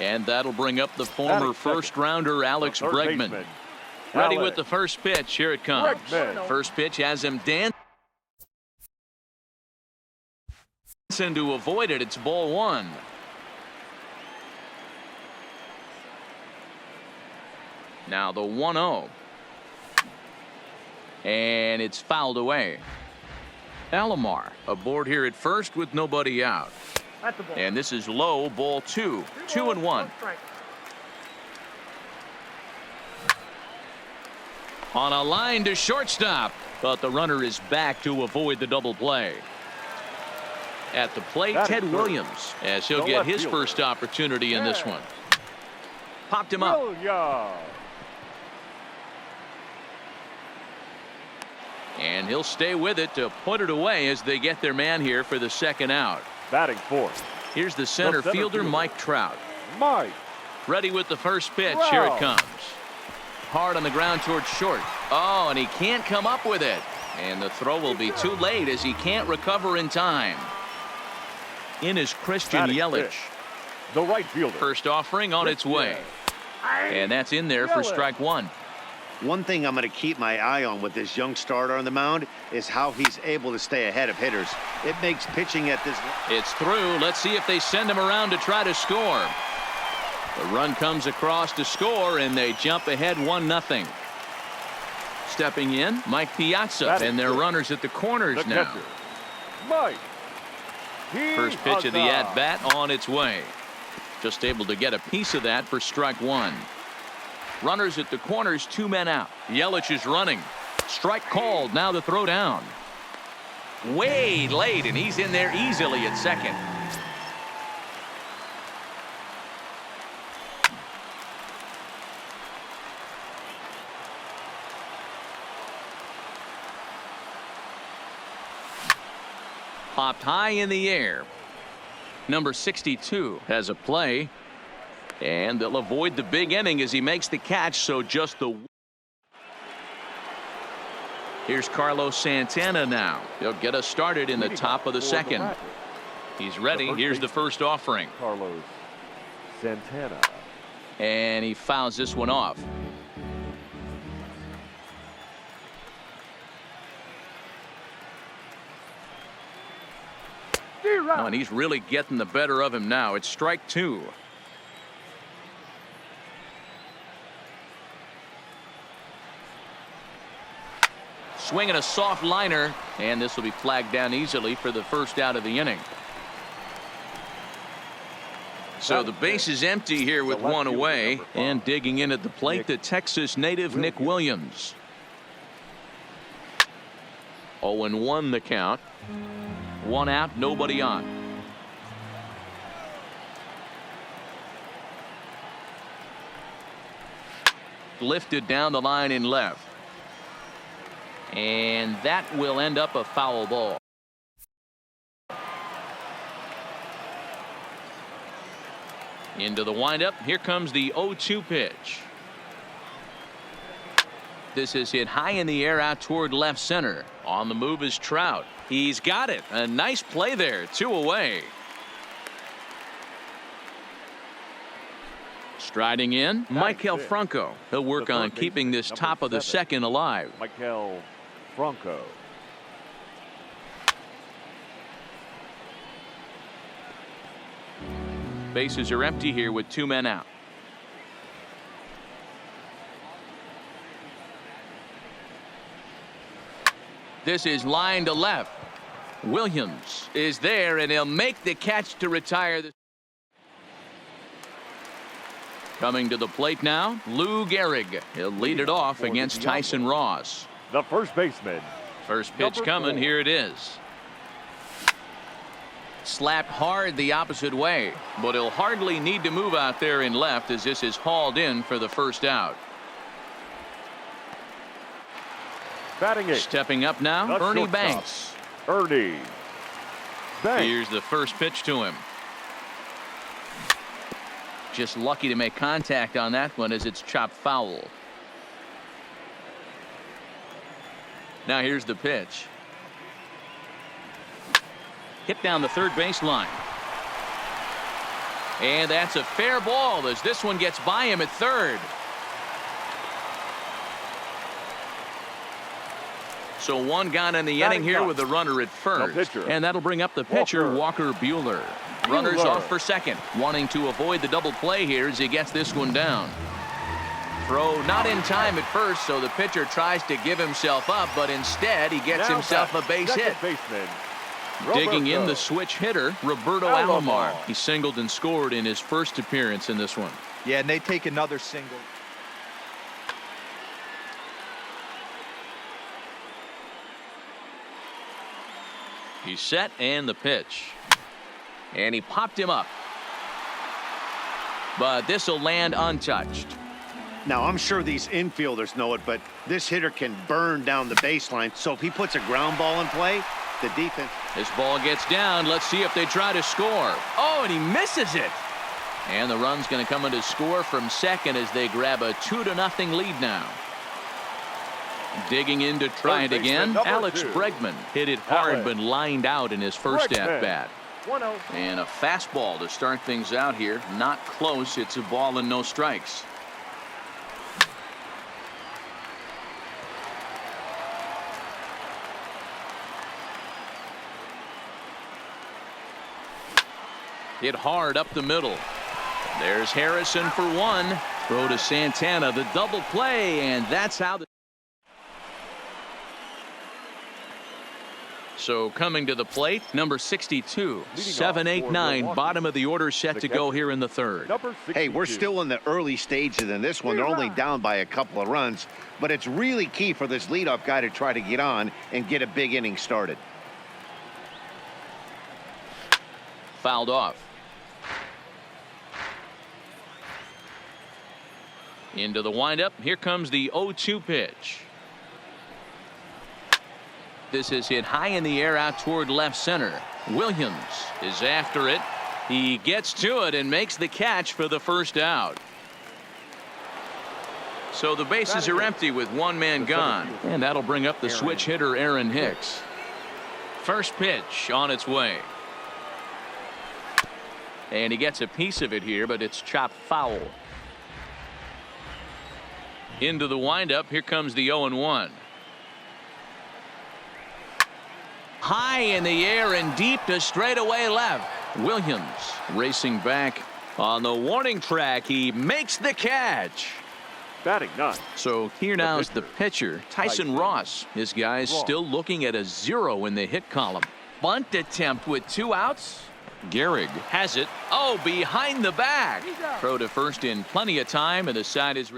And that'll bring up the former first-rounder Alex Bregman. Ready with the first pitch. Here it comes. First pitch has him dancing to avoid it. It's ball one. Now the 1-0. And it's fouled away. Alomar aboard here at first with nobody out. And this is low, ball two. 2-1. On a line to shortstop, but the runner is back to avoid the double play. At the plate, Ted Williams, as he'll get his first opportunity in this one. Popped him up. And he'll stay with it to put it away as they get their man here for the second out. Batting fourth. Here's the center fielder, Mike Trout. Mike. Ready with the first pitch. Here it comes. Hard on the ground towards short. Oh, and he can't come up with it. And the throw will be too late as he can't recover in time. In is Christian Yelich. The right fielder. First offering on its way. And that's in there for strike one. One thing I'm going to keep my eye on with this young starter on the mound is how he's able to stay ahead of hitters. It makes pitching at this. It's through. Let's see if they send him around to try to score. The run comes across to score, and they jump ahead 1-0. Stepping in, Mike Piazza, and their runners at the corners now. Catcher. Mike. First pitch of the at-bat on its way. Just able to get a piece of that for strike one. Runners at the corners, 2 men out. Yelich is running. Strike called. Now the throw down. Way late, and he's in there easily at second. Popped high in the air. Number 62 has a play. And they'll avoid the big inning as he makes the catch. So just the. Here's Carlos Santana now. He'll get us started in the top of the second. He's ready. Here's the first offering. Carlos Santana. And he fouls this one off. Oh, and he's really getting the better of him now. It's strike two. Swinging a soft liner, and this will be flagged down easily for the first out of the inning. So the base is empty here with one away, and digging in at the plate, the Texas native Nick Williams. 0-1 the count. 1 out, nobody on. Lifted down the line in left. And that will end up a foul ball. Into the windup. Here comes the 0-2 pitch. This is hit high in the air out toward left center. On the move is Trout. He's got it. A nice play there. 2 away. Striding in, Maikel Franco. He'll work on keeping this top of the second alive. Maikel Franco. Bases are empty here with 2 men out. This is line to left. Williams is there, and he'll make the catch to retire. Coming to the plate now, Lou Gehrig. He'll lead it off against Tyson Ross. The first baseman. First pitch coming. Here it is. Slapped hard the opposite way, but he'll hardly need to move out there in left as this is hauled in for the first out. Batting 8. Stepping up now, Ernie Banks. Ernie Banks. Here's the first pitch to him. Just lucky to make contact on that one as it's chopped foul. Now here's the pitch. Hit down the third baseline. And that's a fair ball as this one gets by him at third. So one gone in the inning here with the runner at first. And that'll bring up the pitcher, Walker Buehler. Runners off for second, wanting to avoid the double play here as he gets this one down. Throw not in time at first, so the pitcher tries to give himself up, but instead he gets himself a base hit. Digging in the switch hitter, Roberto Alomar. He singled and scored in his first appearance in this one. Yeah, and they take another single. He's set and the pitch. And he popped him up. But this will land untouched. Now, I'm sure these infielders know it, but this hitter can burn down the baseline. So if he puts a ground ball in play, the defense. This ball gets down. Let's see if they try to score. Oh, and he misses it. And the run's going to come in to score from second as they grab a 2-0 lead now. Digging in to try it again. Alex Bregman hit it hard but lined out in his first at-bat. And a fastball to start things out here. Not close. It's a ball and no strikes. Hit hard up the middle. There's Harrison for one. Throw to Santana, the double play, and that's how the. So coming to the plate, number 62, 7-8-9, bottom of the order set to go here in the third. Hey, we're still in the early stages in this one. They're only down by a couple of runs, but it's really key for this leadoff guy to try to get on and get a big inning started. Fouled off. Into the windup. Here comes the 0-2 pitch. This is hit high in the air out toward left center. Williams is after it. He gets to it and makes the catch for the first out. So the bases are empty with one man gone. And that'll bring up the switch hitter Aaron Hicks. First pitch on its way. And he gets a piece of it here, but it's chopped foul. Into the windup. Here comes the 0-1. High in the air and deep to straightaway left. Williams racing back on the warning track. He makes the catch. Batting ninth. So here now is the pitcher, Tyson Ross. His guy's still looking at a 0 in the hit column. Bunt attempt with 2 outs. Gehrig has it. Oh, behind the back. Throw to first in plenty of time, and the side is.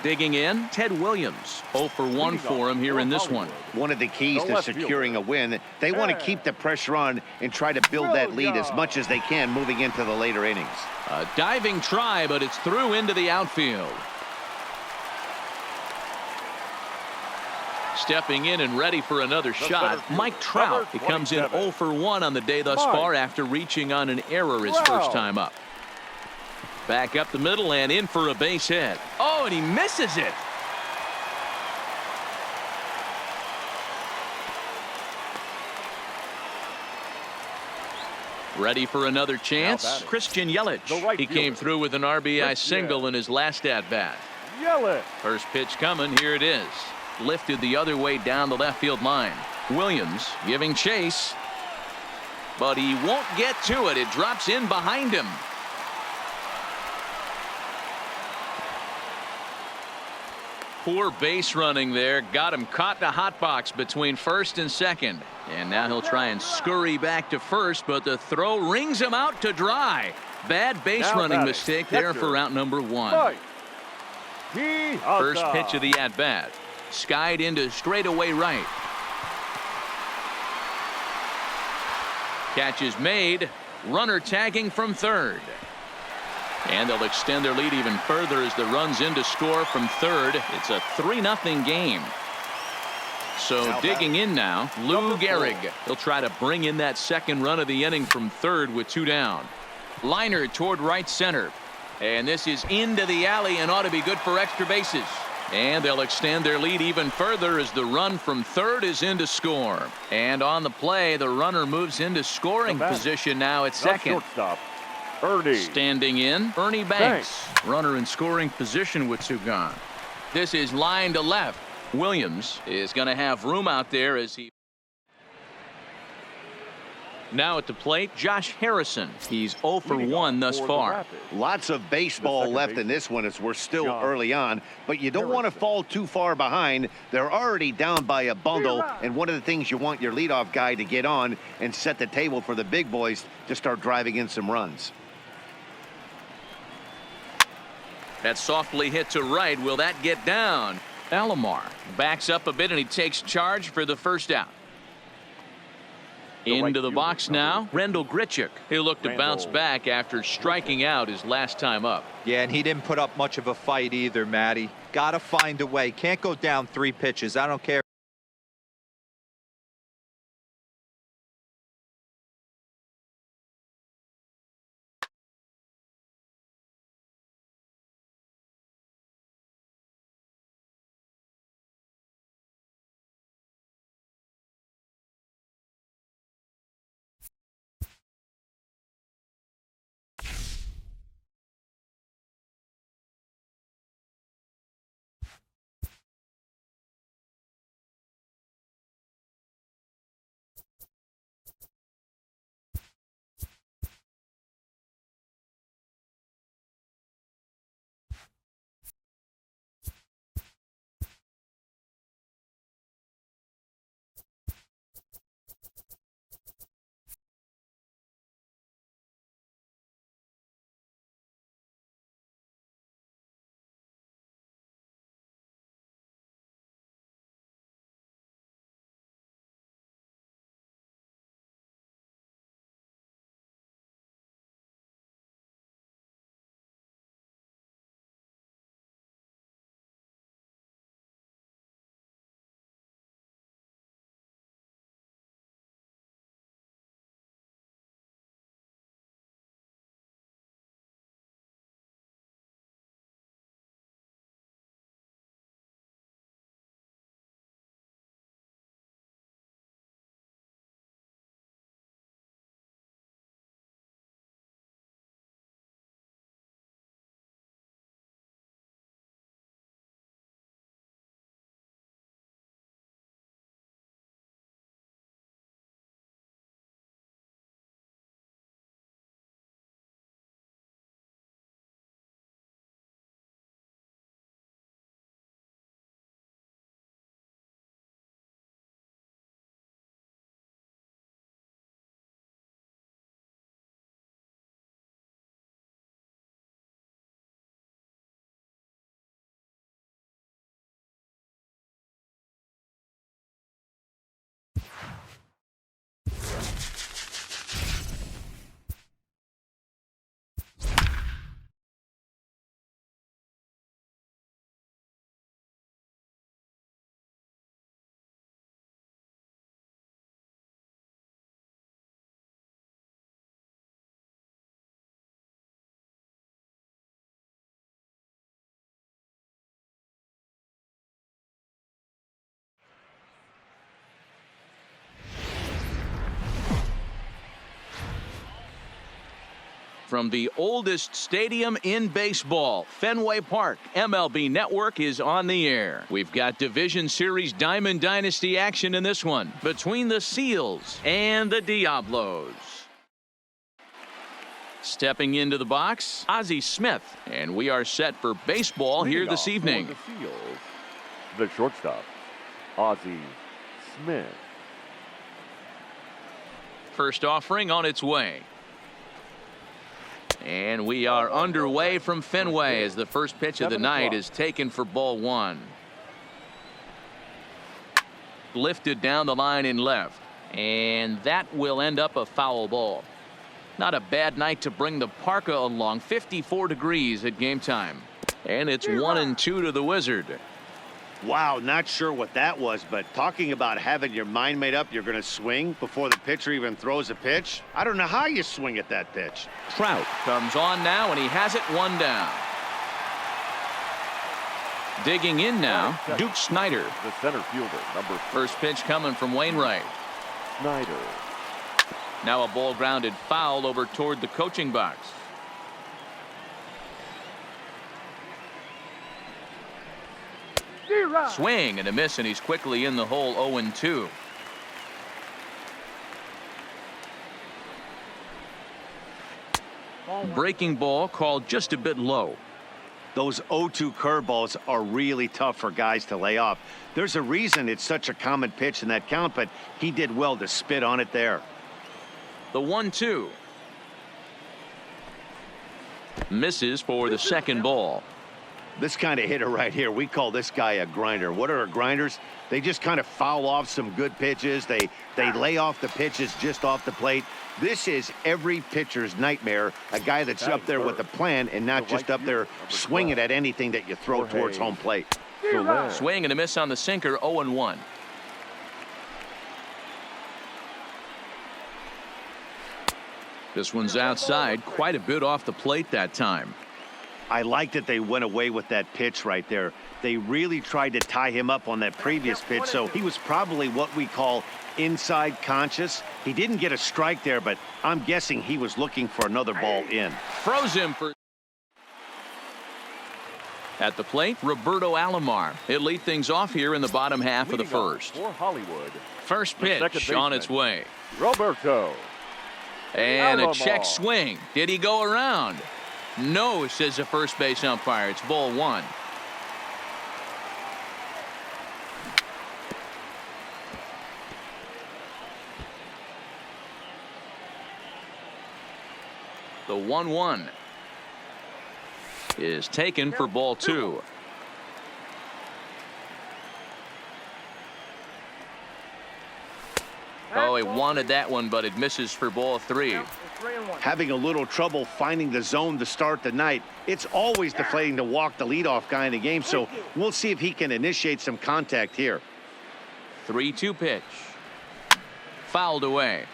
Digging in, Ted Williams. 0 for 1 for him here in this one. One of the keys to securing a win, they want to keep the pressure on and try to build that lead as much as they can moving into the later innings. A diving try, but it's through into the outfield. Stepping in and ready for another shot, Mike Trout. He comes in 0 for 1 on the day thus far after reaching on an error his first time up. Back up the middle and in for a base hit. Oh, and he misses it. Ready for another chance. Christian Yelich. He came through with an RBI single in his last at-bat. First pitch coming. Here it is. Lifted the other way down the left field line. Williams giving chase. But he won't get to it. It drops in behind him. Poor base running there. Got him caught in a hot box between first and second. And now he'll try and scurry back to first, but the throw rings him out to dry. Bad base running mistake there for out number 1. First pitch of the at-bat. Skied into straightaway right. Catch is made. Runner tagging from third. And they'll extend their lead even further as the runs in to score from third. It's a 3-0 game. So digging in now, Lou Gehrig. He'll try to bring in that second run of the inning from third with 2 down. Liner toward right center. And this is into the alley and ought to be good for extra bases. And they'll extend their lead even further as the run from third is in to score. And on the play, the runner moves into scoring position now at second. Shortstop, Ernie. Standing in, Ernie Banks. Runner in scoring position with two gone. This is line to left. Williams is going to have room out there as he. Now at the plate, Josh Harrison. He's 0 for 1 thus far. Lots of baseball left in this one as we're still early on, but you don't want to fall too far behind. They're already down by a bundle, and one of the things you want your leadoff guy to get on and set the table for the big boys to start driving in some runs. That's softly hit to right. Will that get down? Alomar backs up a bit and he takes charge for the first out. Into the box now, Rendell Grichuk. He'll look to bounce back after striking out his last time up. Yeah, and he didn't put up much of a fight either, Matty. Got to find a way. Can't go down 3 pitches. I don't care. From the oldest stadium in baseball, Fenway Park, MLB Network is on the air. We've got Division Series Diamond Dynasty action in this one between the Seals and the Diablos. Stepping into the box, Ozzie Smith, and we are set for baseball here this evening. The Seals, the shortstop, Ozzie Smith. First offering on its way. And we are underway from Fenway as the first pitch of the night is taken for ball one. Lifted down the line in left. And that will end up a foul ball. Not a bad night to bring the parka along. 54 degrees at game time. And it's 1-2 to the Wizard. Wow, not sure what that was, but talking about having your mind made up you're going to swing before the pitcher even throws a pitch. I don't know how you swing at that pitch. Trout comes on now, and he has it 1 down. Digging in now, Duke Snyder. The center fielder, number First pitch coming from Wainwright. Snyder. Now a ball grounded foul over toward the coaching box. Swing and a miss, and he's quickly in the hole. 0-2. Breaking ball called just a bit low. Those 0-2 curveballs are really tough for guys to lay off. There's a reason it's such a common pitch in that count, but he did well to spit on it there. The 1-2. Misses for the second ball. This kind of hitter right here, we call this guy a grinder. What are grinders? They just kind of foul off some good pitches. They lay off the pitches just off the plate. This is every pitcher's nightmare, a guy that's up there with a plan and not just up there swinging at anything that you throw towards home plate. Swing and a miss on the sinker. 0-1. This one's outside, quite a bit off the plate that time. I like that they went away with that pitch right there. They really tried to tie him up on that previous pitch, so he was probably what we call inside conscious. He didn't get a strike there, but I'm guessing he was looking for another ball in. Froze him for... At the plate, Roberto Alomar. He'll lead things off here in the bottom half of the first. For Hollywood. First pitch on its way. Roberto. And a Alomar. check swing. Did he go around? No, says the first base umpire. It's ball one. The 1-1 is taken for ball two. Oh, he wanted that one, but it misses for ball three. Having a little trouble finding the zone to start the night. It's always deflating to walk the leadoff guy in the game, so we'll see if he can initiate some contact here. 3-2 pitch. Fouled away.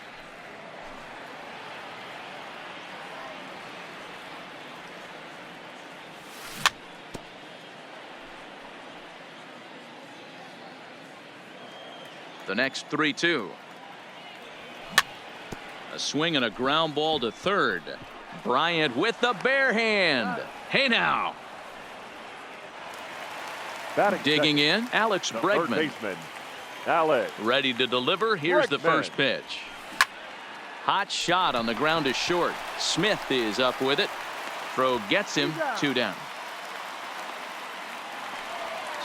The next 3-2. A swing and a ground ball to third. Bryant with the bare hand. Hey now. Batting Digging second, in, Alex the third Bregman. baseman, Alex. Ready to deliver. Here's the Bregman. first pitch. Hot shot on the ground is short. Smith is up with it. Throw gets him. 2 down.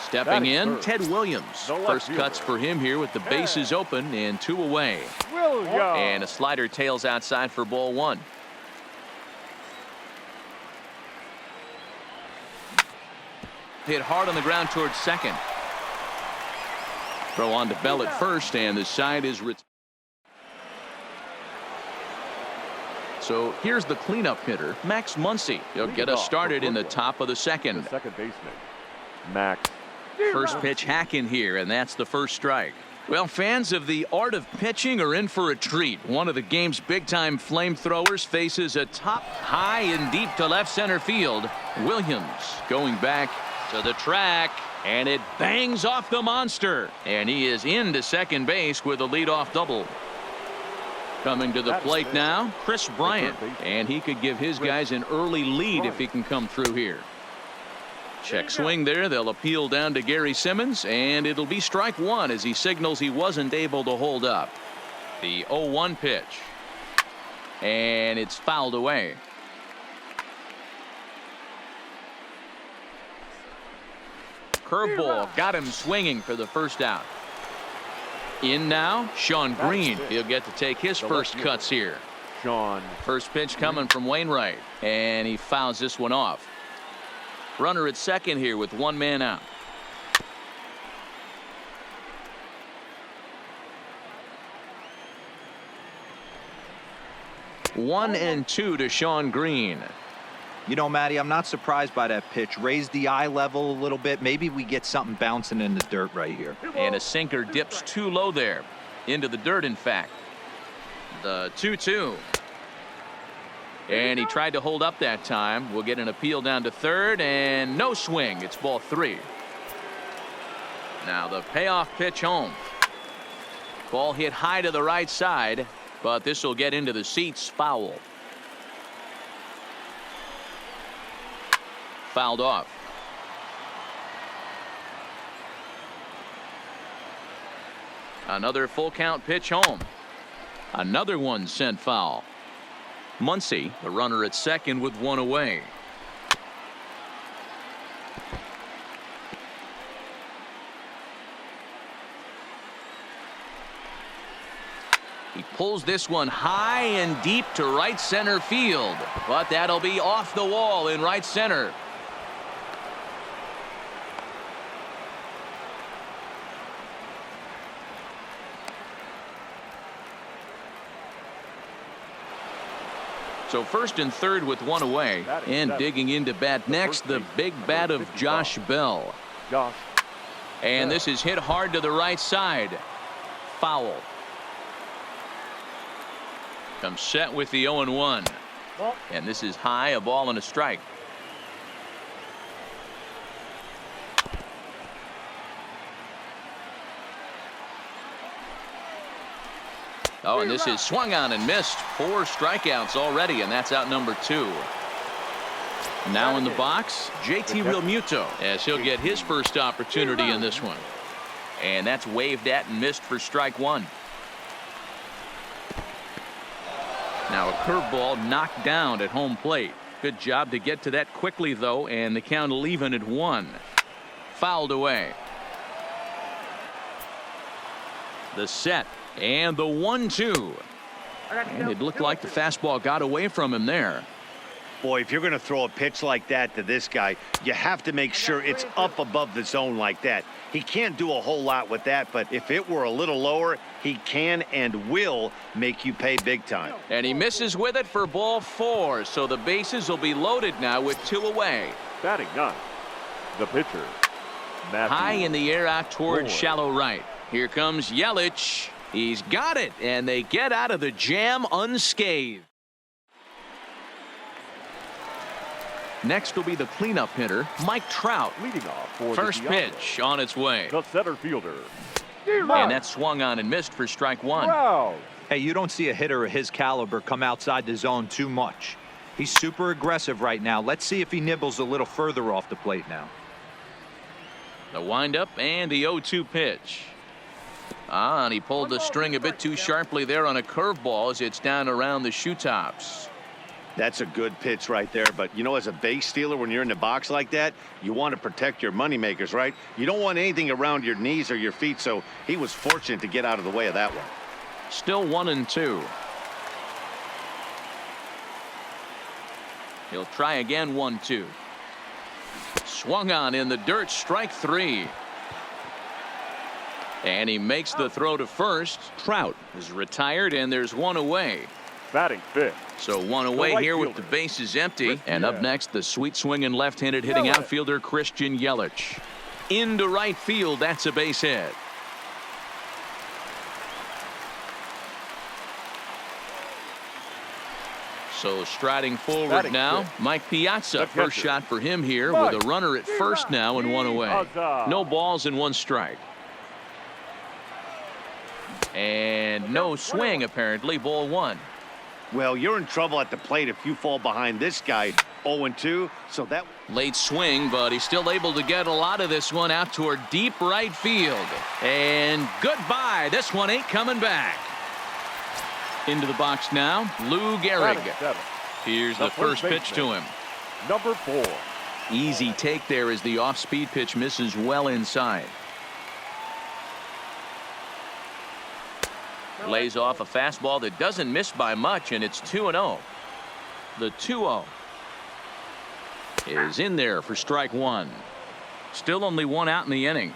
Stepping Batting in, third. Ted Williams. The left First fielder. cuts for him here with the bases open and 2 away. Williams. And a slider tails outside for ball one. Hit hard on the ground towards second. Throw on to Bell at first, and the side is so here's the cleanup hitter, Max Muncy. He'll get us started in the top of the second. The second baseman, Max. First pitch hack in here, and that's the first strike. Well, fans of the art of pitching are in for a treat. One of the game's big-time flamethrowers faces a top high and deep to left center field. Williams going back to the track, and it bangs off the monster. And he is into second base with a leadoff double. Coming to the plate now, Chris Bryant. And he could give his guys an early lead if he can come through here. Check swing there. They'll appeal down to Gary Simmons, and it'll be strike one as he signals he wasn't able to hold up. The 0-1 pitch. And it's fouled away. Curveball got him swinging for the first out. In now, Sean Green. He'll get to take his first cuts here. Sean. First pitch coming from Wainwright, and he fouls this one off. Runner at second here with 1 man out. One and two to Sean Green. You know, Matty, I'm not surprised by that pitch. Raise the eye level a little bit. Maybe we get something bouncing in the dirt right here. And a sinker dips too low there. Into the dirt, in fact. The 2-2. And he tried to hold up that time. We'll get an appeal down to third, and no swing. It's ball three. Now the payoff pitch home. Ball hit high to the right side, but this will get into the seats. Foul. Fouled off. Another full count pitch home. Another one sent foul. Muncy, the runner at second with one away. He pulls this one high and deep to right center field, but that'll be off the wall in right center. So first and third with one away, and digging into bat next, the big bat of Josh Bell. And this is hit hard to the right side. Foul. Comes set with the 0-1. And this is high, a ball and a strike. Oh, and this is swung on and missed. 4 strikeouts already, and that's out number 2. Now in the box, JT Realmuto, as he'll get his first opportunity in this one. And that's waved at and missed for strike 1. Now a curveball knocked down at home plate. Good job to get to that quickly, though, and the count will even at 1. Fouled away. The set. And the 1-2. And it looked like the fastball got away from him there. Boy, if you're going to throw a pitch like that to this guy, you have to make sure it's up above the zone like that. He can't do a whole lot with that, but if it were a little lower, he can and will make you pay big time. And he misses with it for ball 4, so the bases will be loaded now with 2 away. Batting 9, the pitcher, Matthew High in the air out toward Boyd. shallow right. Here comes Yelich. He's got it, and they get out of the jam unscathed. Next will be the cleanup hitter, Mike Trout. Leading off for First the pitch on its way. The center fielder. And that swung on and missed for strike 1. Wow. Hey, you don't see a hitter of his caliber come outside the zone too much. He's super aggressive right now. Let's see if he nibbles a little further off the plate now. The windup and the 0-2 pitch. And he pulled the string a bit too sharply there on a curveball as it's down around the shoe tops. That's a good pitch right there, but you know, as a base stealer, when you're in the box like that, you want to protect your money makers, right? You don't want anything around your knees or your feet, so he was fortunate to get out of the way of that one. Still 1-2. He'll try again. 1-2. Swung on in the dirt. Strike 3. And he makes the throw to first. Trout is retired, and there's 1 away. Batting 5th. So 1 away right here with fielder. the bases empty. Christian And up next, the sweet swinging left-handed hitting Yelich. outfielder Christian Yelich. Into right field. That's a base hit. So striding forward Batting now, fifth. Mike Piazza. The First catcher. shot for him here Mike with a runner at first now and 1 away. Piazza. No balls and 1 strike. And no swing, apparently. Ball 1. Well, you're in trouble at the plate if you fall behind this guy 0-2, so that Late swing, but he's still able to get a lot of this one out toward deep right field. And goodbye. This one ain't coming back. Into the box now, Lou Gehrig. Batting 7th. Here's The the first first pitch to baseman. him. Number 4. Easy take there as the off-speed pitch misses well inside. Lays off a fastball that doesn't miss by much, and it's 2-0. The 2-0 is in there for strike 1. Still only 1 out in the inning.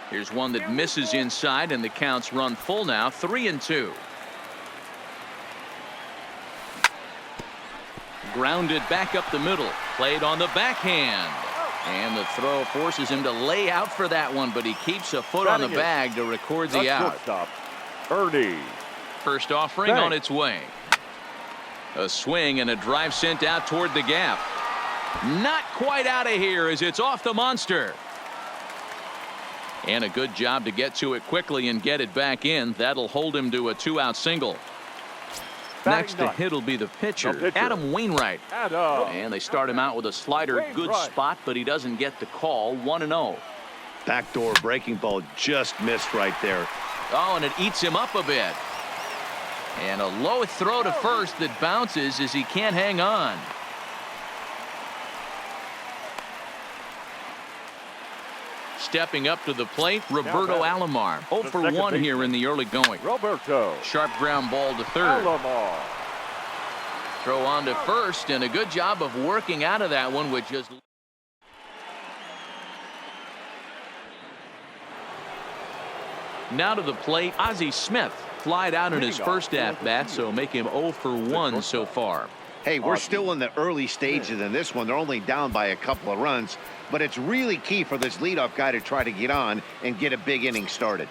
Here's one that misses inside, and the counts run full now. 3-2. Grounded back up the middle. Played on the backhand. And the throw forces him to lay out for that one, but he keeps a foot on the Batting bag to record the The out. shortstop, Ernie. First offering Thanks. on its way. A swing and a drive sent out toward the gap. Not quite out of here as it's off the monster. And a good job to get to it quickly and get it back in. That'll hold him to a 2-out single. Next to hit will be the pitcher, Adam Wainwright. And they start him out with a slider. Good spot, but he doesn't get the call. 1-0. Backdoor breaking ball just missed right there. Oh, and it eats him up a bit. And a low throw to first that bounces as he can't hang on. Stepping up to the plate, Roberto Alomar. 0 for 1 here in the early going. Roberto. Sharp ground ball to third. Alomar. Throw on to first, and a good job of working out of that one with just... Now to the plate, Ozzie Smith. Flied out in his first at-bat, so make him 0 for 1 so far. Hey, we're still in the early stages in this one. They're only down by a couple of runs, but it's really key for this leadoff guy to try to get on and get a big inning started.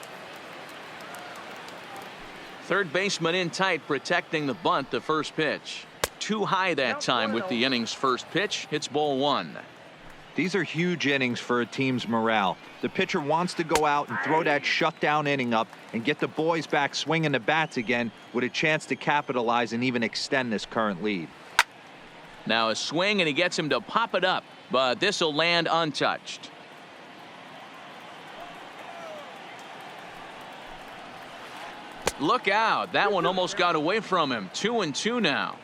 Third baseman in tight, protecting the bunt. The first pitch. Too high that time with the inning's first pitch. It's ball 1. These are huge innings for a team's morale. The pitcher wants to go out and throw that shutdown inning up and get the boys back swinging the bats again with a chance to capitalize and even extend this current lead. Now a swing, and he gets him to pop it up, but this will land untouched. Look out. That one almost got away from him. 2-2 now.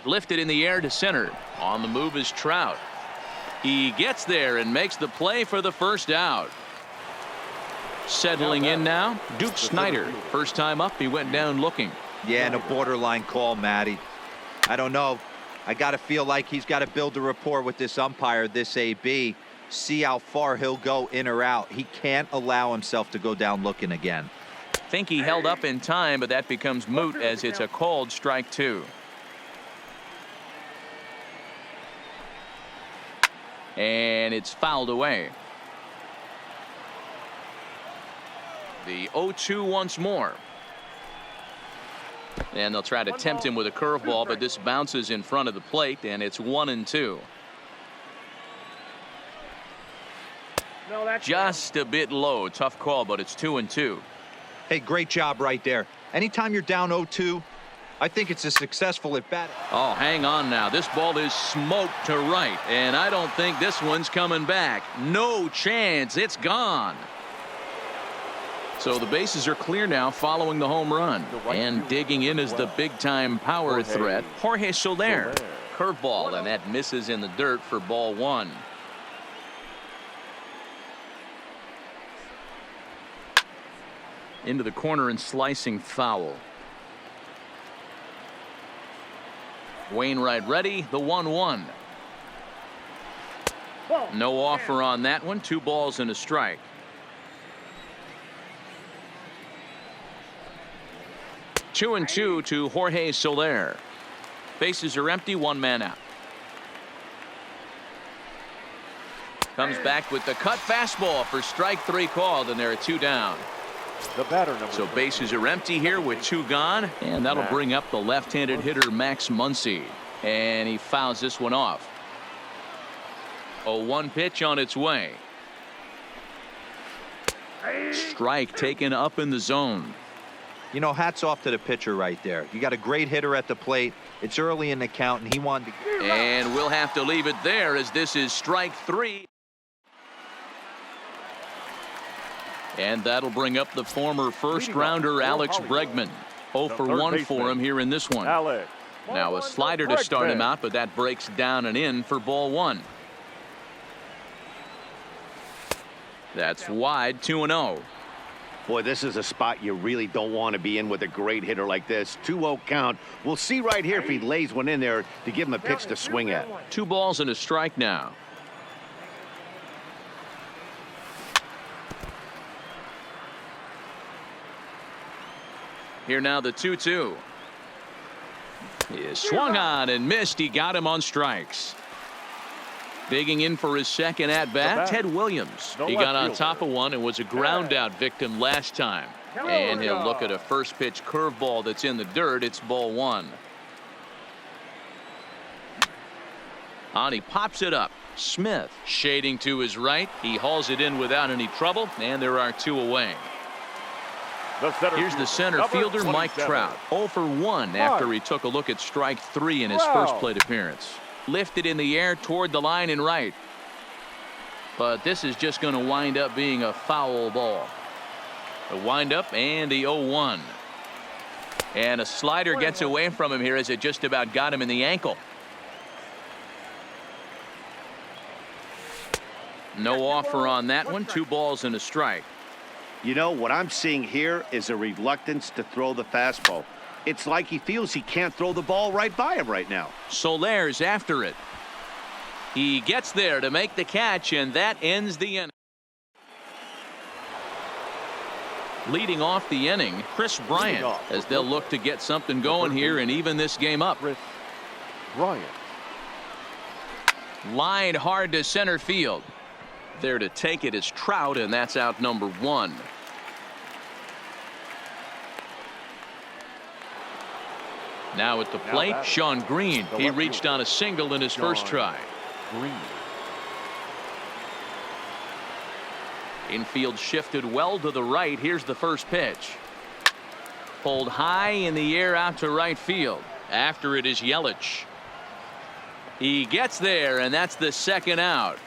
Lifted in the air to center. On the move is Trout. He gets there and makes the play for the first out. Settling in now, Duke Snyder. First time up, he went down looking. Yeah, and a borderline call, Matty. I don't know. I got to feel like he's got to build a rapport with this umpire, this AB. See how far he'll go in or out. He can't allow himself to go down looking again. Think he held up in time, but that becomes moot as it's a called strike 2. And it's fouled away. The 0-2 once more. And they'll try to tempt him with a curveball, but this bounces in front of the plate, and it's 1-2. Just a bit low. Tough call, but it's 2-2. Hey, great job right there. Anytime you're down 0-2, I think it's a successful at bat. Oh, hang on now. This ball is smoked to right, and I don't think this one's coming back. No chance. It's gone. So the bases are clear now following the home run. And digging in is the big-time power threat, Jorge Soler. Curveball, and that misses in the dirt for ball 1. Into the corner and slicing foul. Wainwright ready, the 1-1. No offer on that one. 2 balls and a strike. Two and 2 to Jorge Soler. Bases are empty, 1 man out. Comes back with the cut fastball for strike 3 called, and there are 2 down. The batter So bases are empty here with 2 gone, and that'll bring up the left-handed hitter Max Muncy, and he fouls this one off. A 1 pitch on its way. Strike taken up in the zone. You know, hats off to the pitcher right there. You got a great hitter at the plate. It's early in the count, and he wanted to. And we'll have to leave it there as this is strike 3. And that'll bring up the former first-rounder Alex Bregman. 0 for 1 for him here in this one. Now a slider to start him out, but that breaks down and in for ball 1. That's wide, 2-0. Boy, this is a spot you really don't want to be in with a great hitter like this. 2-0 count. We'll see right here if he lays one in there to give him a pitch to swing at. 2 balls and a strike now. Here now the 2-2. He is swung on and missed. He got him on strikes. Digging in for his second at-bat, Ted Williams. He got on top of one and was a ground-out victim last time. And he'll look at a first-pitch curveball that's in the dirt. It's ball one. On, he pops it up. Smith shading to his right. He hauls it in without any trouble, and there are two away. Here's the center fielder, Mike Trout. 0 for 1 after he took a look at strike 3 in his first plate appearance. Lifted in the air toward the line and right. But this is just going to wind up being a foul ball. A windup and the 0-1. And a slider gets away from him here as it just about got him in the ankle. No offer on that one. 2 balls and a strike. You know, what I'm seeing here is a reluctance to throw the fastball. It's like he feels he can't throw the ball right by him right now. Soler's after it. He gets there to make the catch, and that ends the inning. Leading off the inning, Chris Bryant, as they'll look to get something going here and even this game up. Chris Bryant. Line hard to center field. There to take it is Trout, and that's out number 1. Now at the plate, Sean Green. He reached on a single in his first try. Green. Infield shifted well to the right. Here's the first pitch. Pulled high in the air out to right field. After it is Yelich. He gets there, and that's the second out.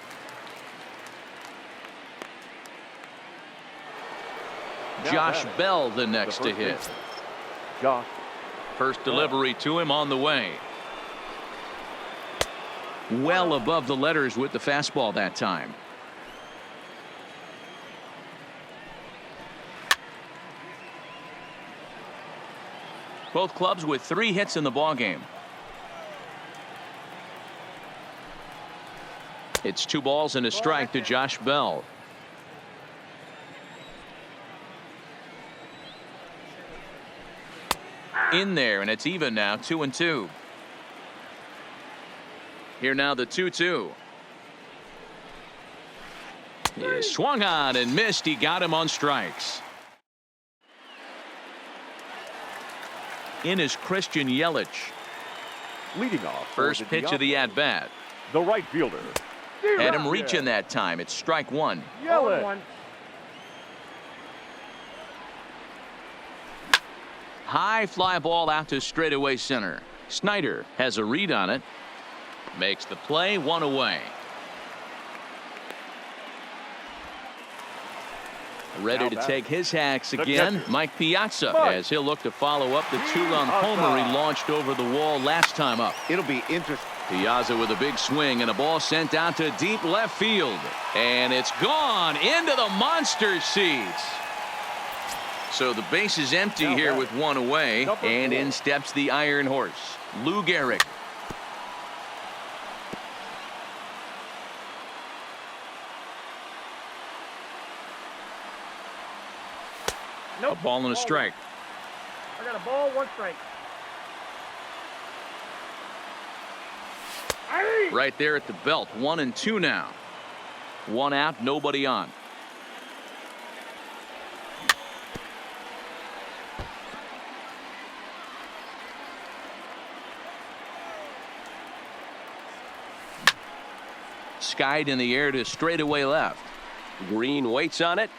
Josh Bell the next to hit. Josh. First delivery to him on the way. Well above the letters with the fastball that time. Both clubs with 3 hits in the ballgame. It's 2 balls and a strike to Josh Bell. In there, and it's even now, 2-2. Here now the 2-2. He swung on and missed. He got him on strikes. In is Christian Yelich. Leading off. First pitch of the at-bat. The right fielder. Had him reaching that time. It's strike 1. Yelich. High fly ball out to straightaway center. Snyder has a read on it. Makes the play, 1 away. Ready to take his hacks again. Mike Piazza, as he'll look to follow up the 2-run homer he launched over the wall last time up. It'll be interesting. Piazza with a big swing and a ball sent out to deep left field. And it's gone into the monster seats. So the base is empty here with 1 away, and in steps the Iron Horse, Lou Gehrig. A ball and a strike. I got a ball, 1 strike. Right there at the belt, 1-2 now. 1 out, nobody on. Skied in the air to straightaway left. Green waits on it.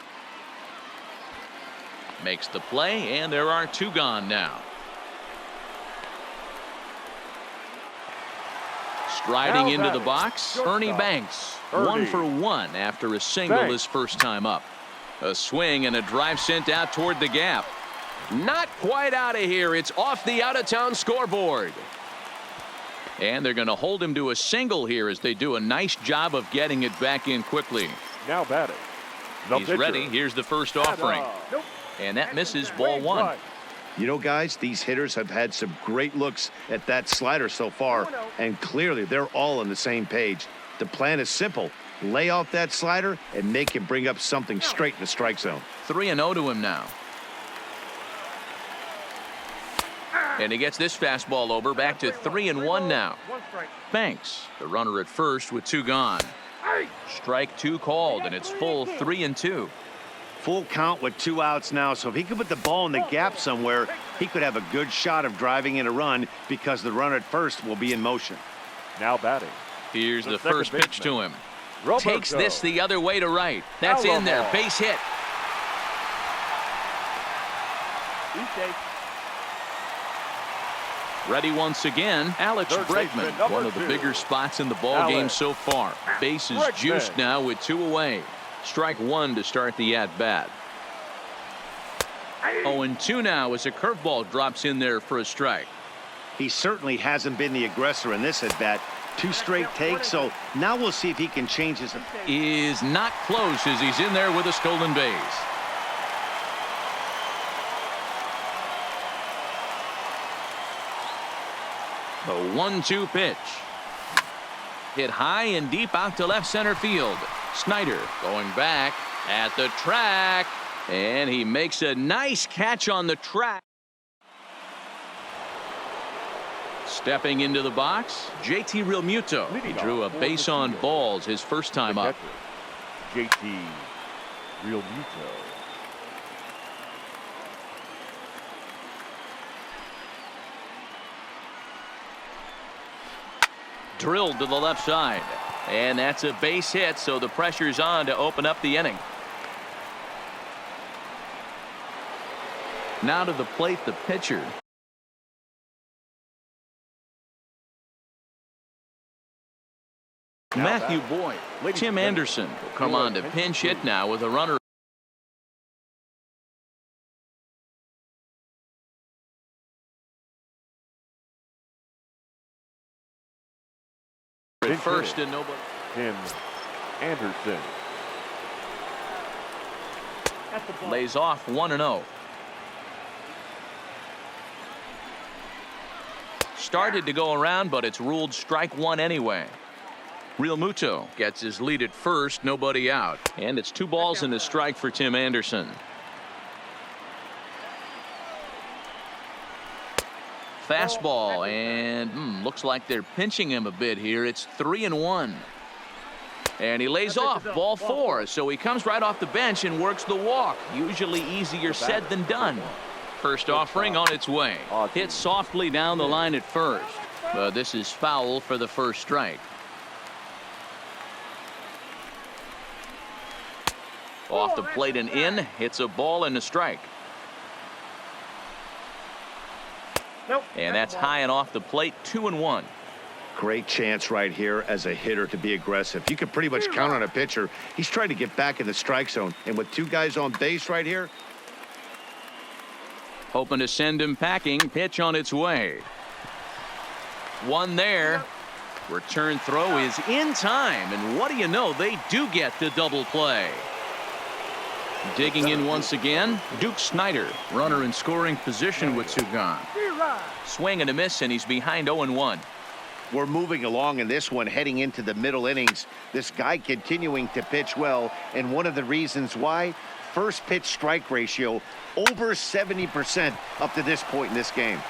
Makes the play, and there are 2 gone now. Striding into the box, Ernie Banks. 1 for 1 after a single his first time up. A swing and a drive sent out toward the gap. Not quite out of here. It's off the out-of-town scoreboard. And they're going to hold him to a single here as they do a nice job of getting it back in quickly. Now batting. He's ready. Here's the first offering. And that misses, ball 1. You know, guys, these hitters have had some great looks at that slider so far, and clearly they're all on the same page. The plan is simple. Lay off that slider and make him bring up something straight in the strike zone. 3-0 to him now. And he gets this fastball over, back to 3-1 now. One strike. Banks, the runner at first with 2 gone. Strike 2 called, and it's full 3-2. Full count with 2 outs now, so if he could put the ball in the gap somewhere, he could have a good shot of driving in a run because the runner at first will be in motion. Now batting. Here's the second first pitch to baseman, him. Roberto. Takes this the other way to right. That's in there. Alamo. Base hit. Ready once again, Alex Third Bregman, baseman, number one of the 2. bigger spots in the ball game Alex so far. Bases Bregman. juiced now with 2 away. Strike 1 to start the at-bat. 0-2 now as a curveball drops in there for a strike. He certainly hasn't been the aggressor in this at-bat. 2 straight takes, so now we'll see if he can change his. Is not close as he's in there with a stolen base. The 1-2 pitch. Hit high and deep out to left center field. Snyder going back at the track, and he makes a nice catch on the track. Stepping into the box, JT Realmuto. He drew a base on balls his first time up. JT Realmuto. Drilled to the left side, and that's a base hit, so the pressure's on to open up the inning. Now to the plate, the pitcher. Matthew Boyd. Tim Anderson will come on to pinch hit now with a runner at first and nobody. Tim Anderson. Lays off 1-0. Started to go around, but it's ruled strike 1 anyway. Realmuto gets his lead at first, nobody out, and it's 2 balls and a strike for Tim Anderson. Fastball, and looks like they're pinching him a bit here. It's 3-1. And he lays off ball 4, so he comes right off the bench and works the walk. Usually easier said than done. First offering on its way. Hit softly down the line at first, but this is foul for the first strike. Off the plate and in, hits a ball and a strike. And that's high and off the plate, 2-1. Great chance right here as a hitter to be aggressive. You can pretty much count on a pitcher. He's trying to get back in the strike zone, and with 2 guys on base right here. Hoping to send him packing. Pitch on its way. 1 there. Return throw is in time, and what do you know, they do get the double play. Digging in once again, Duke Snyder, runner in scoring position with 2 gone. Swing and a miss, and he's behind 0-1. We're moving along in this one, heading into the middle innings. This guy continuing to pitch well, and one of the reasons why, first pitch strike ratio over 70% up to this point in this game.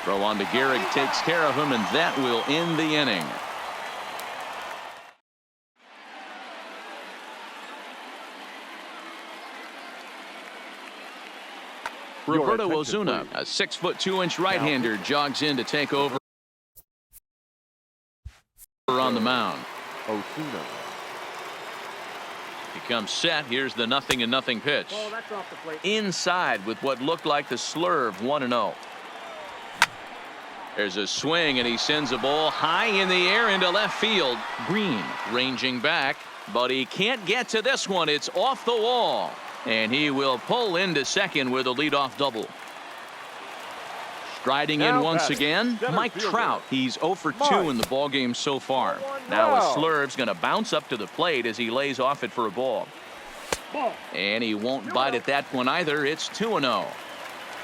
Throw on to Gehrig, takes care of him, and that will end the inning. Roberto Ozuna, a 6'2" right-hander, jogs in to take over on the mound. Ozuna. He comes set. Here's the 0-0 pitch. Inside with what looked like the slurve, 1-0. There's a swing, and he sends a ball high in the air into left field. Green ranging back, but he can't get to this one. It's off the wall. And he will pull into second with a leadoff double. Striding in once again, Mike Trout. He's 0 for 2 in the ballgame so far. Now a slurve's going to bounce up to the plate as he lays off it for a ball. And he won't bite at that one either. It's 2-0.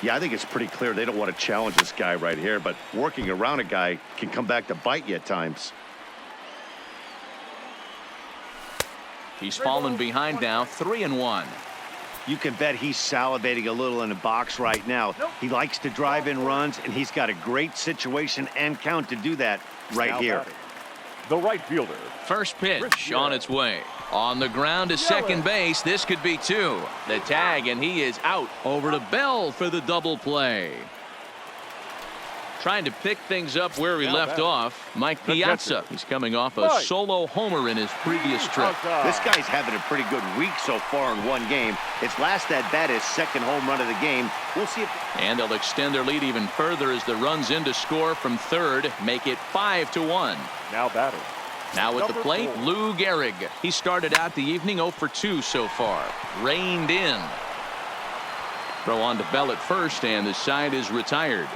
Yeah, I think it's pretty clear they don't want to challenge this guy right here, but working around a guy can come back to bite you at times. He's fallen behind now, 3-1. You can bet he's salivating a little in the box right now. He likes to drive in runs, and he's got a great situation and count to do that right Now here. batting, the right fielder. First pitch on its way. On the ground to second base. This could be two. The tag, and he is out. Over to Bell for the double play. Trying to pick things up where he left off. Mike Piazza. He's coming off a solo homer in his previous trip. This guy's having a pretty good week so far in one game. His last at bat is second home run of the game. We'll see if... And they'll extend their lead even further as the runs in to score from third. Make it 5-1. Now batting. Now at the plate, Lou Gehrig. He started out the evening 0 for 2 so far. Reined in. Throw on to Bell at first, and the side is retired.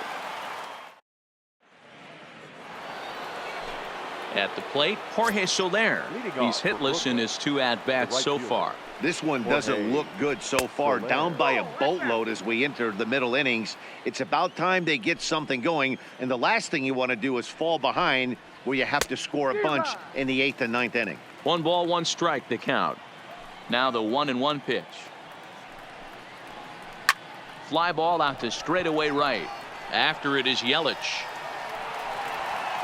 At the plate, Jorge Soler. He's hitless in his 2 at-bats so far. This one doesn't look good so far. Down by a boatload as we enter the middle innings. It's about time they get something going, and the last thing you want to do is fall behind where you have to score a bunch in the 8th and 9th inning. 1 ball, 1 strike, the count. Now the 1-1 pitch. Fly ball out to straightaway right. After it is Yelich.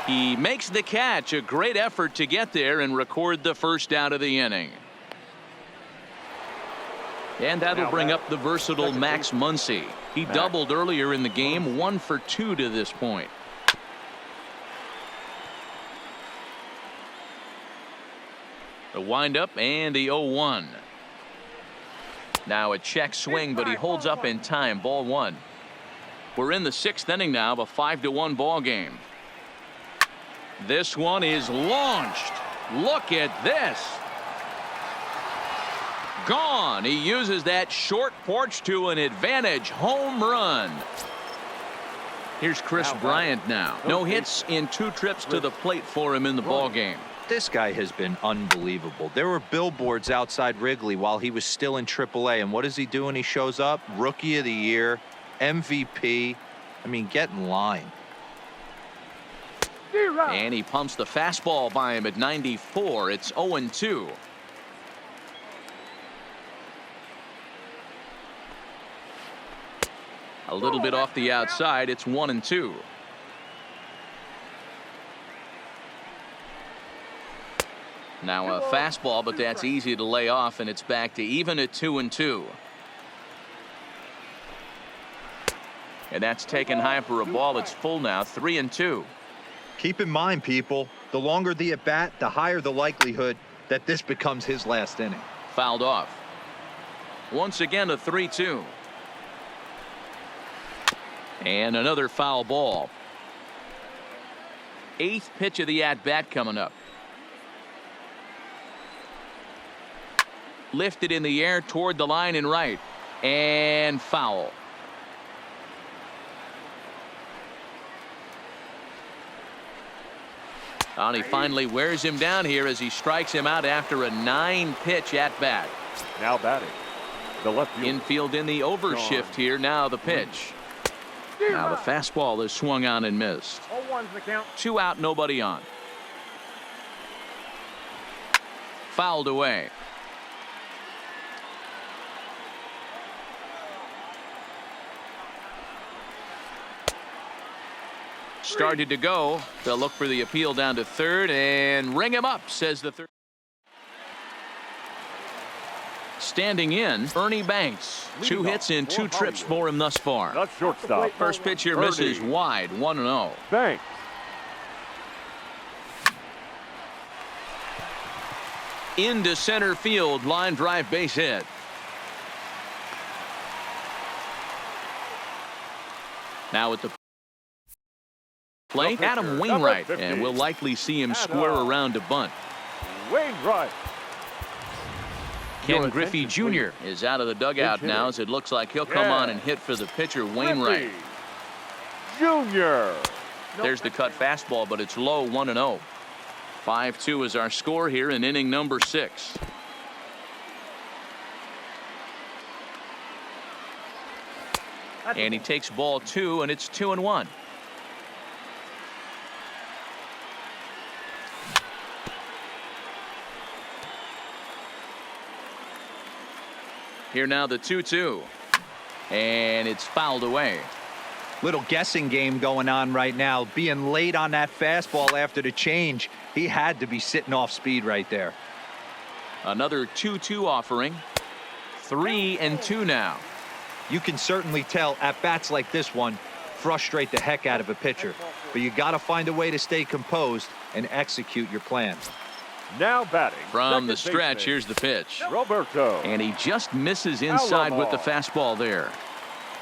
He makes the catch. A great effort to get there and record the first out of the inning. And that'll bring up the versatile Max Muncy. He doubled earlier in the game, 1 for 2 to this point. The windup and the 0-1. Now a check swing, but he holds up in time. Ball 1. We're in the 6th inning now of a 5-1 ball game. This one is launched. Look at this. Gone. He uses that short porch to an advantage home run. Here's Chris Bryant now. No hits in 2 trips to the plate for him in the ball game. This guy has been unbelievable. There were billboards outside Wrigley while he was still in AAA, and what does he do when he shows up? Rookie of the Year, MVP. I mean, get in line. And he pumps the fastball by him at 94. It's 0-2. A little bit off the outside. It's 1-2. Now a fastball, but that's easy to lay off, and it's back to even at 2-2. And that's taken high for a ball. It's full now, 3-2. Keep in mind, people, the longer the at bat, the higher the likelihood that this becomes his last inning. Fouled off. Once again, a 3-2. And another foul ball. 8th pitch of the at bat coming up. Lifted in the air toward the line and right. And foul. And he finally wears him down here as he strikes him out after a 9-pitch at bat. Now batting, the left fielder. Infield in the overshift here. Now the pitch. Now the fastball is swung on and missed. 0-1's the count. 2 out, nobody on. Fouled away. Started to go. They'll look for the appeal down to third and ring him up, says the third. Standing in, Ernie Banks. 2 hits in 2 trips for him thus far. Not shortstop. First pitch here misses wide, 1-0. Banks. Into center field, line drive, base hit. Now at the plate, Adam Wainwright, and we'll likely see him square around to bunt. Wainwright. Ken Griffey Jr. is out of the dugout now, as it looks like he'll come on and hit for the pitcher, Wainwright. Jr. There's the cut fastball, but it's low, 1-0. 5-2 is our score here in inning number 6. And he takes ball 2, and it's 2-1. Here now the 2-2. And it's fouled away. Little guessing game going on right now. Being late on that fastball after the change. He had to be sitting off speed right there. Another 2-2 offering. 3-2 now. You can certainly tell at bats like this one frustrate the heck out of a pitcher. But you got to find a way to stay composed and execute your plan. Now batting. From the stretch, here's the pitch. Roberto. And he just misses inside with the fastball there.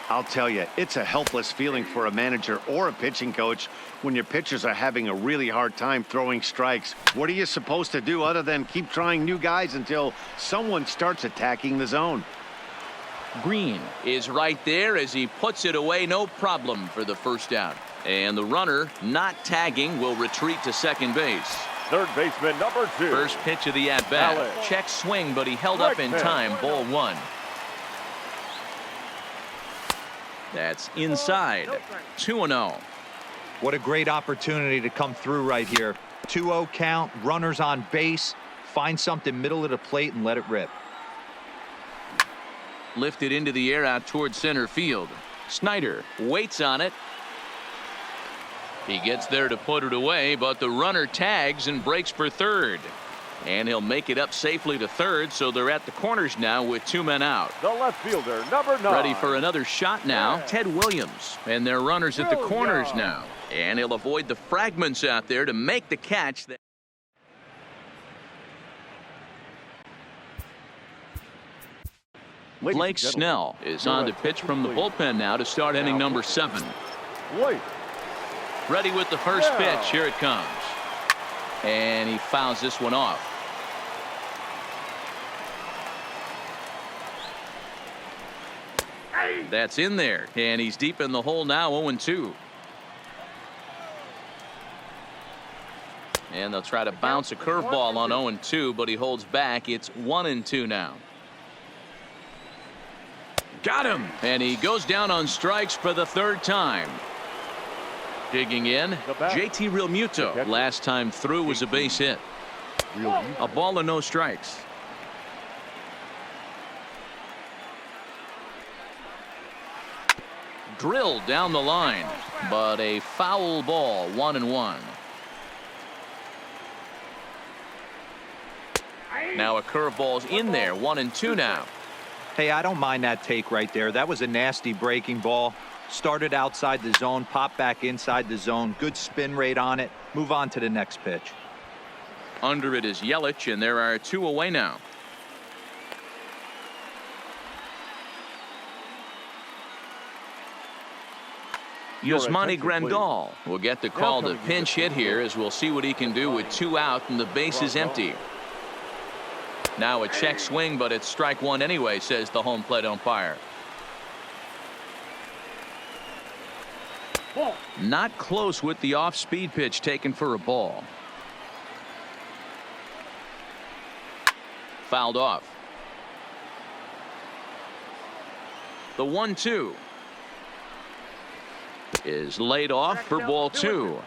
I'll tell you, it's a helpless feeling for a manager or a pitching coach when your pitchers are having a really hard time throwing strikes. What are you supposed to do other than keep trying new guys until someone starts attacking the zone? Green is right there as he puts it away, no problem for the first out. And the runner, not tagging, will retreat to second base. Third baseman, number 2. First pitch of the at-bat. Check swing, but he held up in time. Ball 1. That's inside. 2-0. What a great opportunity to come through right here. 2-0 count, runners on base. Find something middle of the plate and let it rip. Lifted into the air out towards center field. Snyder waits on it. He gets there to put it away, but the runner tags and breaks for third. And he'll make it up safely to third, so they're at the corners now with 2 men out. The left fielder, number 9. Ready for another shot now, Ted Williams. And their runners at the corners now. And he'll avoid the fragments out there to make the catch. Blake Snell is on to pitch from the bullpen now to start inning number 7. Ready with the first pitch. Here it comes. And he fouls this one off. That's in there. And he's deep in the hole now, 0-2. And they'll try to bounce a curveball on 0-2, but he holds back. It's 1-2 now. Got him. And he goes down on strikes for the 3rd time. Digging in, JT Realmuto. Last time through was a base hit. A ball and no strikes. Drilled down the line, but a foul ball, 1-1. Now a curveball's in there, 1-2 now. Hey, I don't mind that take right there. That was a nasty breaking ball. Started outside the zone, popped back inside the zone. Good spin rate on it. Move on to the next pitch. Under it is Yelich, and there are 2 away now. Yasmani Grandal will get the call to pinch hit here, as we'll see what he can do with 2 out and the base is empty. Now a check swing, but it's strike 1 anyway, says the home plate umpire. Not close with the off-speed pitch taken for a ball. Fouled off. The 1-2 is laid off for ball 2.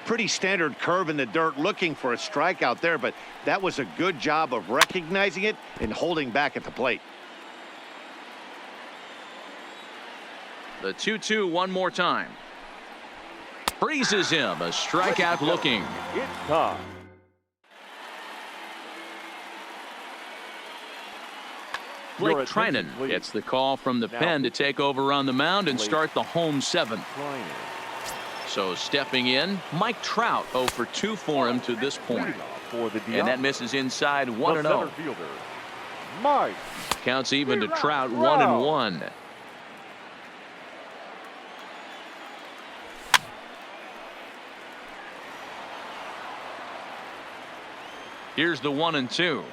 Pretty standard curve in the dirt, looking for a strikeout there, but that was a good job of recognizing it and holding back at the plate. The 2-2 one more time. Freezes him. A strikeout looking. It's time. Blake Trinan gets the call from the pen to take over on the mound and start the home 7th. So stepping in, Mike Trout 0 for 2 for him to this point. And that misses inside 1-0. Counts even to Trout 1-1. Here's the 1-2.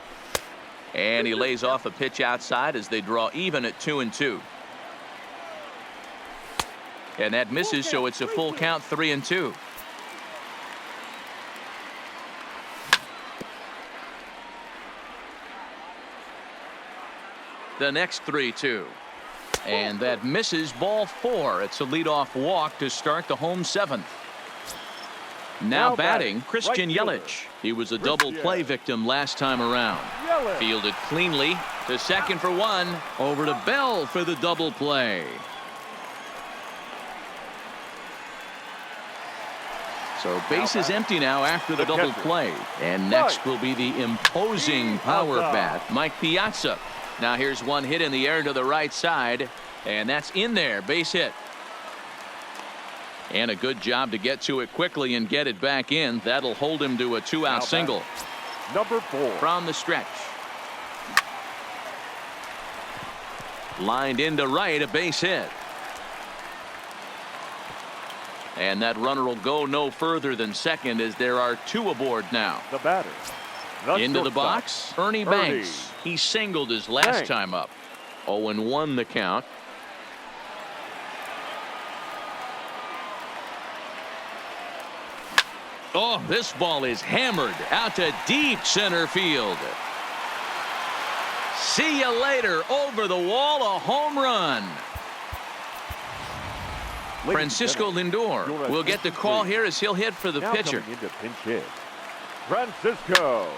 And he lays off a pitch outside as they draw even at 2-2. And that misses, so it's a full count, 3-2. The next 3-2. And that misses, ball 4. It's a leadoff walk to start the home 7th. Now batting, batting, Christian right fielder. Yelich. He was a double play victim last time around. Yelich. Fielded cleanly to second for one. Over to Bell for the double play. So base is empty now after the double play. And next will be the imposing power bat, Mike Piazza. Now here's one hit in the air to the right side. And that's in there. Base hit. And a good job to get to it quickly and get it back in. That'll hold him to a 2-out single. Number 4. From the stretch. Lined into right, a base hit. And that runner will go no further than second as there are 2 aboard now. The batter. Into the box, Ernie Banks. He singled his last time up. 0-1 the count. Oh, this ball is hammered out to deep center field. See you later. Over the wall, a home run. Francisco Lindor will get the call here as he'll hit for the pitcher. Into pinch hit. Francisco.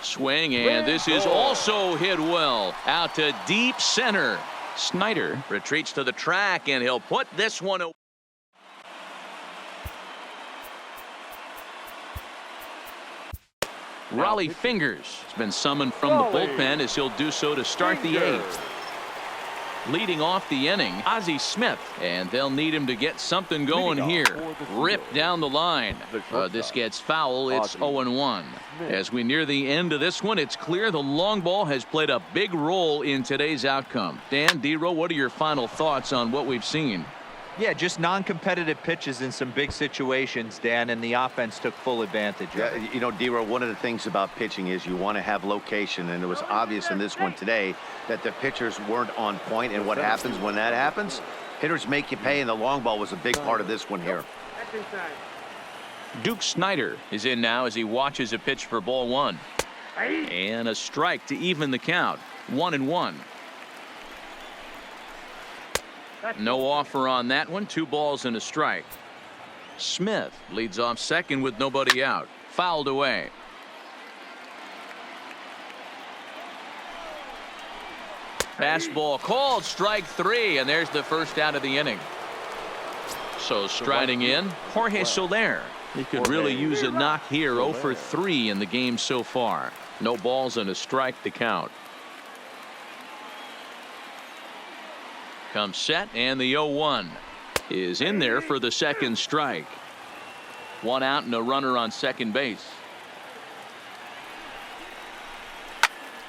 Swing, and this is also hit well out to deep center. Snyder retreats to the track, and he'll put this one away. Raleigh Fingers has been summoned from the bullpen as he'll do so to start the 8th. Leading off the inning, Ozzie Smith, and they'll need him to get something going here. Rip down the line. This gets foul. It's 0-1. As we near the end of this one, it's clear the long ball has played a big role in today's outcome. Dan, D-Row, what are your final thoughts on what we've seen? Yeah, just non-competitive pitches in some big situations, Dan, and the offense took full advantage of it. Yeah, you know, D-Row, one of the things about pitching is you want to have location, and it was obvious in this one today that the pitchers weren't on point, and what happens when that happens? Hitters make you pay, and the long ball was a big part of this one here. That's inside. Duke Snyder is in now as he watches a pitch for ball 1. And a strike to even the count. 1-1. No offer on that one. 2 balls and a strike. Smith leads off second with nobody out. Fouled away. Fastball called, strike 3, and there's the first out of the inning. So striding in, Jorge Soler. He could really use a knock here. 0 for 3 in the game so far. No balls and a strike to count. Comes set, and the 0-1 is in there for the second strike. 1 out and a runner on second base.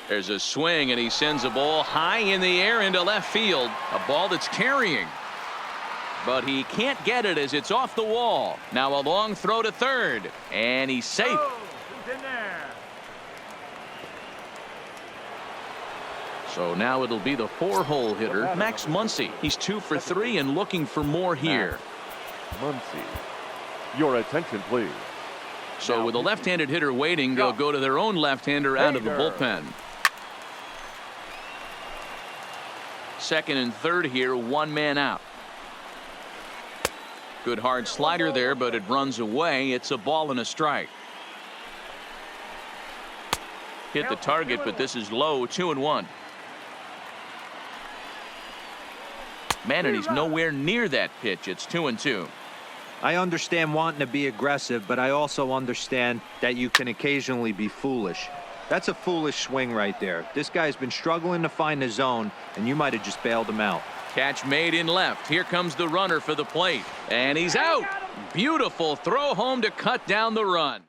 There's a swing, and he sends a ball high in the air into left field. A ball that's carrying. But he can't get it as it's off the wall. Now a long throw to third, and he's safe. He's in there. So now it'll be the 4-hole hitter, Max Muncy. He's 2 for 3 and looking for more here. Muncy. Your attention, please. So with a left-handed hitter waiting, they'll go to their own left-hander out of the bullpen. Second and third here, 1 man out. Good hard slider there, but it runs away. It's a ball and a strike. Hit the target, but this is low. 2-1. Man, and he's nowhere near that pitch. It's 2-2. I understand wanting to be aggressive, but I also understand that you can occasionally be foolish. That's a foolish swing right there. This guy's been struggling to find the zone, and you might have just bailed him out. Catch made in left. Here comes the runner for the plate, and he's out. Beautiful throw home to cut down the run.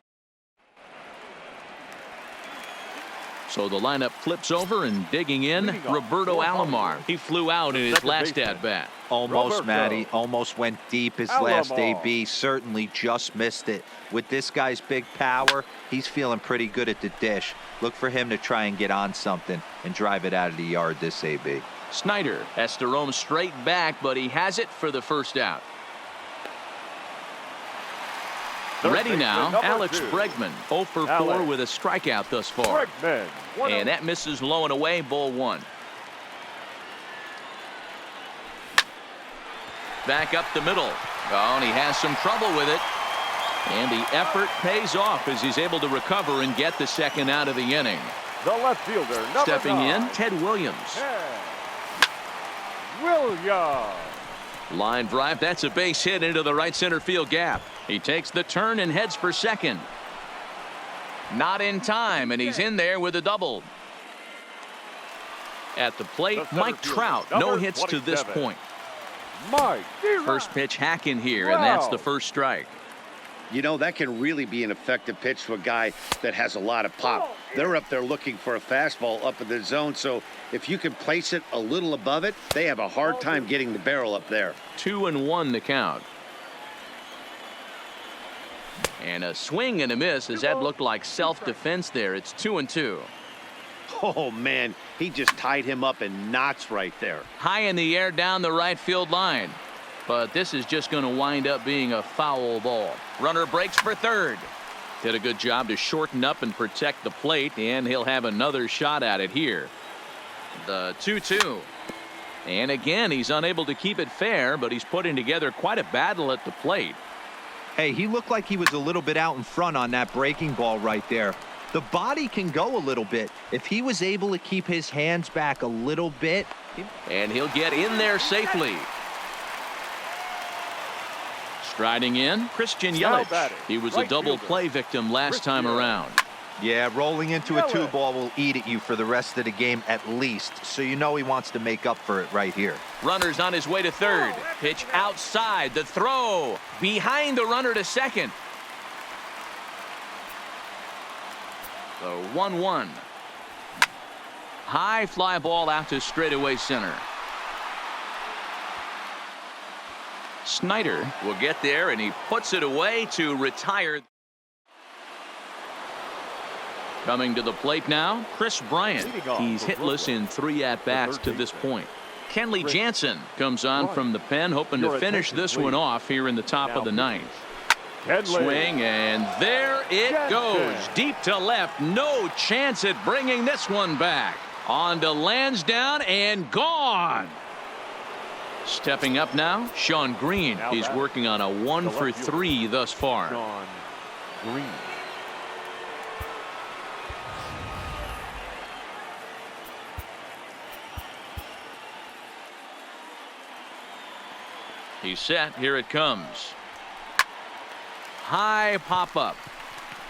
So the lineup flips over, and digging in, Roberto Alomar. He flew out in his last at-bat. Almost, Matty. Almost went deep his last AB. Certainly just missed it. With this guy's big power, he's feeling pretty good at the dish. Look for him to try and get on something and drive it out of the yard this AB. Snyder has to roam straight back, but he has it for the first out. Ready now, Alex Bregman. 0 for 4 with a strikeout thus far. And that misses low and away, ball 1. Back up the middle. Oh, and he has some trouble with it. And the effort pays off as he's able to recover and get the second out of the inning. The left fielder, number Stepping 9, in, Ted Williams. Ted Williams. Line drive, that's a base hit into the right center field gap. He takes the turn and heads for second. Not in time, and he's in there with a double. At the plate, Mike Trout, no hits to this point. Mike. First pitch hack in here, and that's the first strike. You know, that can really be an effective pitch to a guy that has a lot of pop. They're up there looking for a fastball up in the zone, so if you can place it a little above it, they have a hard time getting the barrel up there. 2-1 the count. And a swing and a miss as that looked like self-defense there. It's 2-2. Oh, man, he just tied him up in knots right there. High in the air down the right field line. But this is just going to wind up being a foul ball. Runner breaks for third. Did a good job to shorten up and protect the plate, and he'll have another shot at it here. The 2-2. And again, he's unable to keep it fair, but he's putting together quite a battle at the plate. Hey, he looked like he was a little bit out in front on that breaking ball right there. The body can go a little bit. If he was able to keep his hands back a little bit. And he'll get in there safely. Striding in, Christian Yelich. He was a double play victim last time around. Yeah, rolling into a 2-ball will eat at you for the rest of the game at least. So you know he wants to make up for it right here. Runner's on his way to third. Pitch outside. The throw behind the runner to second. The 1-1. High fly ball out to straightaway center. Snyder will get there, and he puts it away to retire. Coming to the plate now, Chris Bryant. He's hitless in 3 at-bats to this point. Kenley Jansen comes on from the pen, hoping to finish this one off here in the top of the 9th. Swing, and there it goes. Deep to left. No chance at bringing this one back. On to Lansdowne, and gone. Stepping up now, Sean Green. He's working on a 1 for 3 thus far. Sean Green. He's set. Here it comes. High pop up.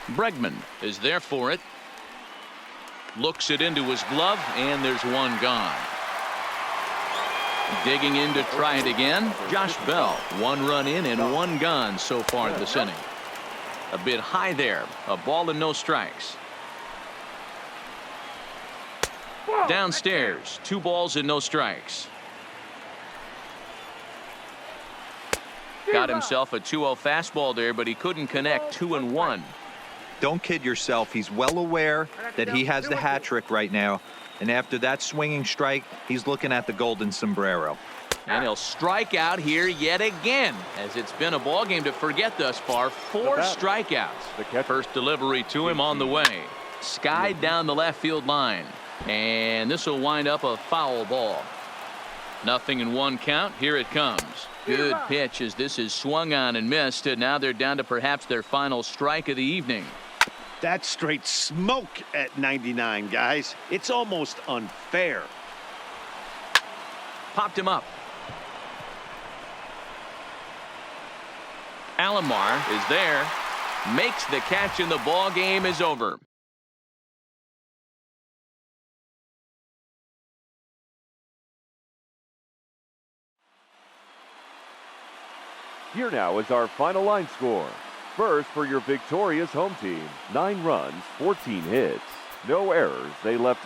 Bregman is there for it. Looks it into his glove, and there's one gone. Digging in to try it again, Josh Bell. 1 run in and 1 gone so far this inning. A bit high there. A ball and no strikes. Downstairs, 2 balls and no strikes. Got himself a 2-0 fastball there, but he couldn't connect. 2-1. Don't kid yourself. He's well aware that he has the hat trick right now. And after that swinging strike, he's looking at the golden sombrero. And he'll strike out here yet again, as it's been a ball game to forget thus far. 4 strikeouts. First delivery to him on the way. Skied down the left field line. And this will wind up a foul ball. 0-1 count. Here it comes. Good pitch as this is swung on and missed. And now they're down to perhaps their final strike of the evening. That's straight smoke at 99, guys. It's almost unfair. Popped him up. Alomar is there. Makes the catch, and the ball game is over. Here now is our final line score. First, for your victorious home team, 9 runs, 14 hits, no errors. They left